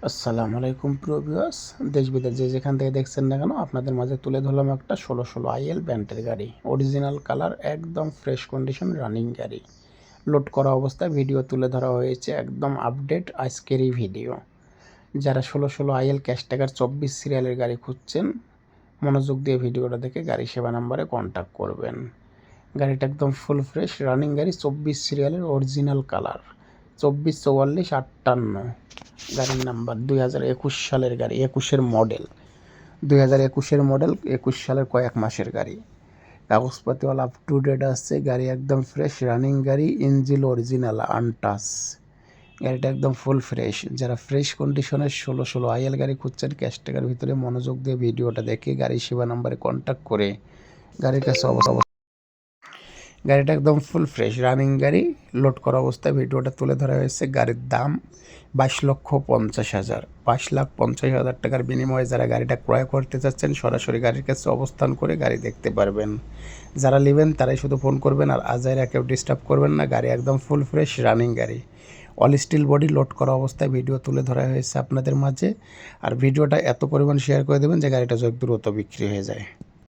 আসসালামু আলাইকুম প্রিয় ভিউয়ার্স, দেশ বিদেশ যে যেখান থেকে দেখছেন না কেন আপনাদের মাঝে তুলে ধরলাম একটা 1616 আইএল ব্যান্ডের গাড়ি। অরিজিনাল কালার, একদম ফ্রেশ কন্ডিশন রানিং গাড়ি। লোড করা অবস্থায় ভিডিও তুলে ধরা হয়েছে, একদম আপডেট আজকেরই ভিডিও। যারা 1616 আইএল ক্যাশ টাকার 24 সিরিয়ালের গাড়ি খুঁজছেন, মনোযোগ দিয়ে ভিডিওটা দেখে গাড়ি সেবা নাম্বারে কন্ট্যাক্ট করবেন। গাড়িটা একদম ফুল ফ্রেশ রানিং গাড়ি, 24 সিরিয়ালের অরিজিনাল কালার, 244458। গাড়ির নাম্বার 2021 সালের গাড়ি, 21-এর মডেল, 2021-এর মডেল, 21 সালের কয়েক মাসের গাড়ি। কাগজপাতি অল আপ টু ডেট আসছে। গাড়ি একদম ফ্রেশ রানিং গাড়ি, ইঞ্জিন অরিজিনাল আনটাচ। গাড়িটা একদম ফুল ফ্রেশ। যারা ফ্রেশ কন্ডিশনের 1616 আইএল গাড়ি খুঁজছেন ক্যাশ টাকার ভিতরে, মনোযোগ দিয়ে ভিডিওটা দেখে গাড়ি সেবা নাম্বারে কন্ট্যাক্ট করে গাড়ির কাছে গাড়িটা একদম ফুল ফ্রেশ রানিং গাড়ি। লোড করা অবস্থায় ভিডিওটা তুলে ধরা হয়েছে। গাড়ির দাম 22,50,000, 22,50,000 টাকার বিনিময়ে যারা গাড়িটা ক্রয় করতে চাচ্ছেন সরাসরি গাড়ির কাছে অবস্থান করে গাড়ি দেখতে পারবেন। যারা নেবেন তারাই শুধু ফোন করবেন, আর আজাইরা কেউ ডিস্টার্ব করবেন না। গাড়ি একদম ফুল ফ্রেশ রানিং গাড়ি, অল স্টিল বডি। লোড করা অবস্থায় ভিডিও তুলে ধরা হয়েছে আপনাদের মাঝে। আর ভিডিওটা এত পরিমাণ শেয়ার করে দেবেন যে গাড়িটা দ্রুত বিক্রি হয়ে যায়।